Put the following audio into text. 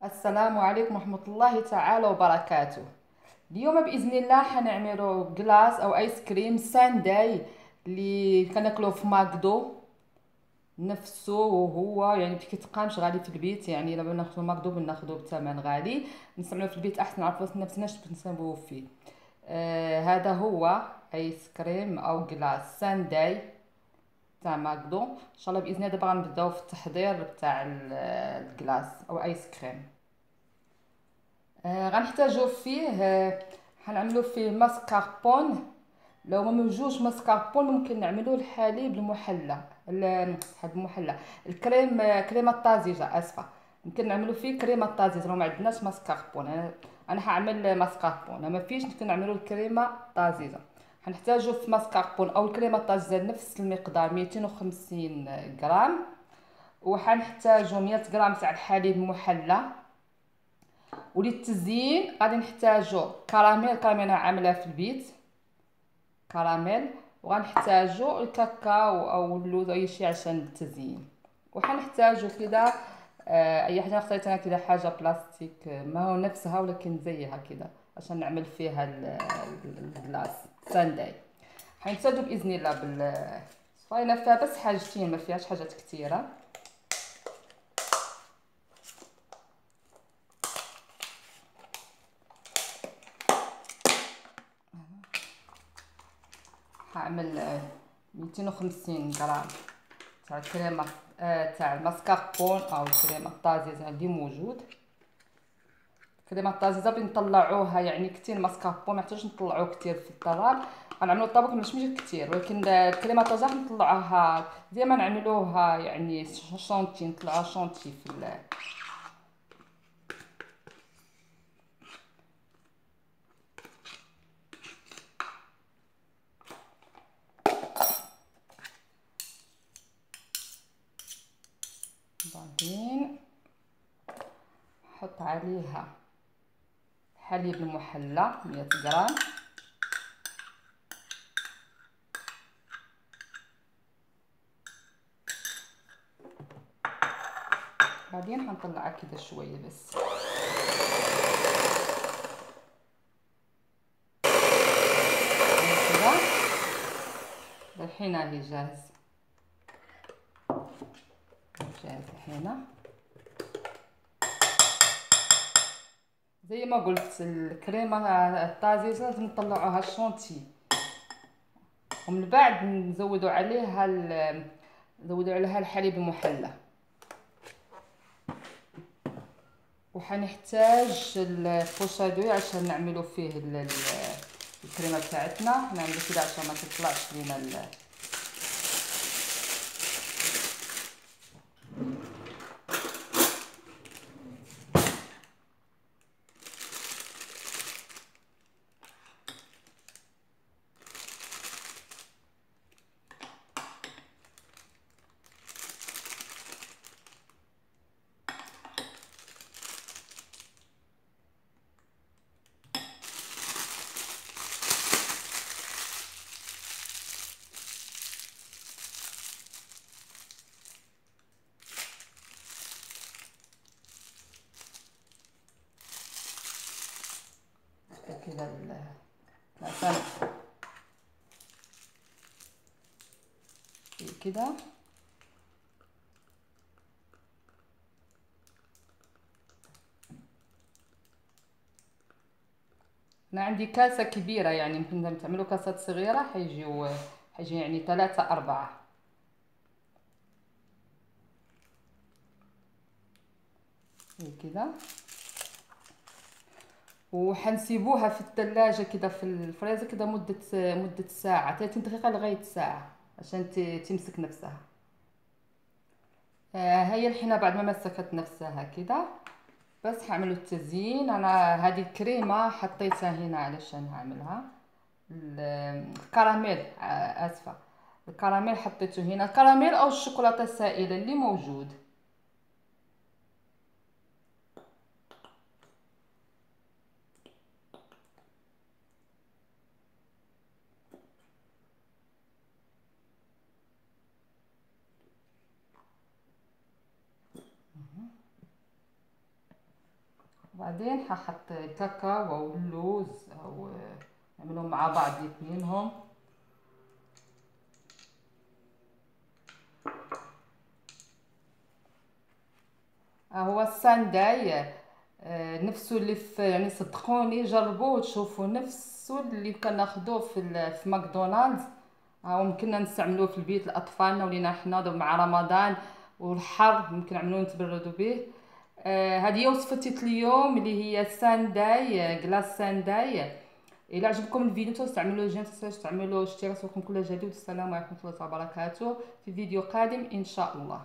السلام عليكم ورحمة الله تعالى وبركاته. اليوم بإذن الله حنعملو كلاص أو آيس كريم سانداي اللي كناكلوه في ماكدو نفسه، وهو يعني كيتقامش غالي في البيت. يعني الا بغينا ناخدو ماكدو بناخدو بثمن غالي، نستعملوه في البيت احسن، نعرفو نفسنا اش نسويو فيه. هذا هو آيس كريم أو كلاص سانداي تاع ماكدو. ان شاء الله باذن الله دابا غنبداو في التحضير تاع الكلاص او ايس كريم. غنحتاجو فيه حنعملو فيه ماسكاربون. لو ما موجودش ماسكاربون ممكن نعملو الحليب المحلى، الحليب المحلى، الكريم، كريمه طازجه اسفه. ممكن نعملو فيه كريمه طازجه لو ما عندناش ماسكاربون. انا حاعمل ماسكاربون، ما فيش ممكن نعملو الكريمه طازجه. حنحتاجو في ماسكاربون او الكريمه الطازجه نفس المقدار 250 غرام، وحنحتاجو 100 غرام تاع الحليب المحلى. وللتزيين غادي نحتاجو كراميل، كراميل انا عاملاه في البيت كراميل. وغنحتاجو الكاكاو او اللوز او اي شيء عشان التزيين. وحنحتاجو كده اي حاجه اختاريت انا كده، حاجه بلاستيك ما هو نفسها ولكن زيها كده عشان نعمل فيها الكلاص سانداي. حنحتاجو باذن الله صاينه فيها بس حاجتين، ما فيهاش حاجات كثيره. هعمل 250 غرام تاع الكريمه، تاع الماسكاربون او الكريمه الطازجه اللي موجود. الكريمه الطازجه بنطلعوها يعني كثير، ماسكاربون ما يحتاجش نطلعوه كثير في الطبق. غنعملو الطبق مش كثير، ولكن الكريمه الطازجه نطلعوها زي ما نعملوها يعني شونتي، نطلعوها شونتي في بعدين نحط عليها الحليب المحلى 100 غرام. بعدين حنطلعها كده شويه بس كده. الحين هي جاهز الحين. زي ما قلت الكريمه الطازجه لازم نطلعوها شونتي، ومن بعد نزودوا عليها الحليب المحلى. وحنحتاج البوشادوي عشان نعملوا فيه الكريمه بتاعتنا. نعملوا كده عشان ما تطلعش لينا كده عشان كده. انا عندي كاسه كبيره، يعني ممكن تعملوا كاسات صغيره حيجي يعني 3 4 كده. وحنسيبوها في الثلاجة كده في الفريزر كده مدة ساعة، 30 دقيقة لغاية ساعة عشان تمسك نفسها. هي الحين بعد ما مسكت نفسها كده بس هعملوا التزيين. انا هذه الكريمة حطيتها هنا علشان هعملها الكراميل، اسفة، الكراميل حطيته هنا، الكراميل او الشوكولاتة السائلة اللي موجود. وبعدين ححط الكاكاو او اللوز او نعملهم مع بعض الاثنينهم. هو السانداي نفسه اللي في، يعني صدقوني جربوه تشوفوا نفسه اللي كناخدوه في ماكدونالدز. ممكن نستعملوه في البيت لاطفالنا ولينا حنا مع رمضان والحر، ممكن نعملوه نتبردوا به. هذه هي وصفتي اليوم اللي هي سانداي، كلاس سانداي. الى عجبكم الفيديو تعملوا جيم، تعملوا اشتراك، كل جديد. السلام عليكم ورحمه الله وبركاته، في فيديو قادم ان شاء الله.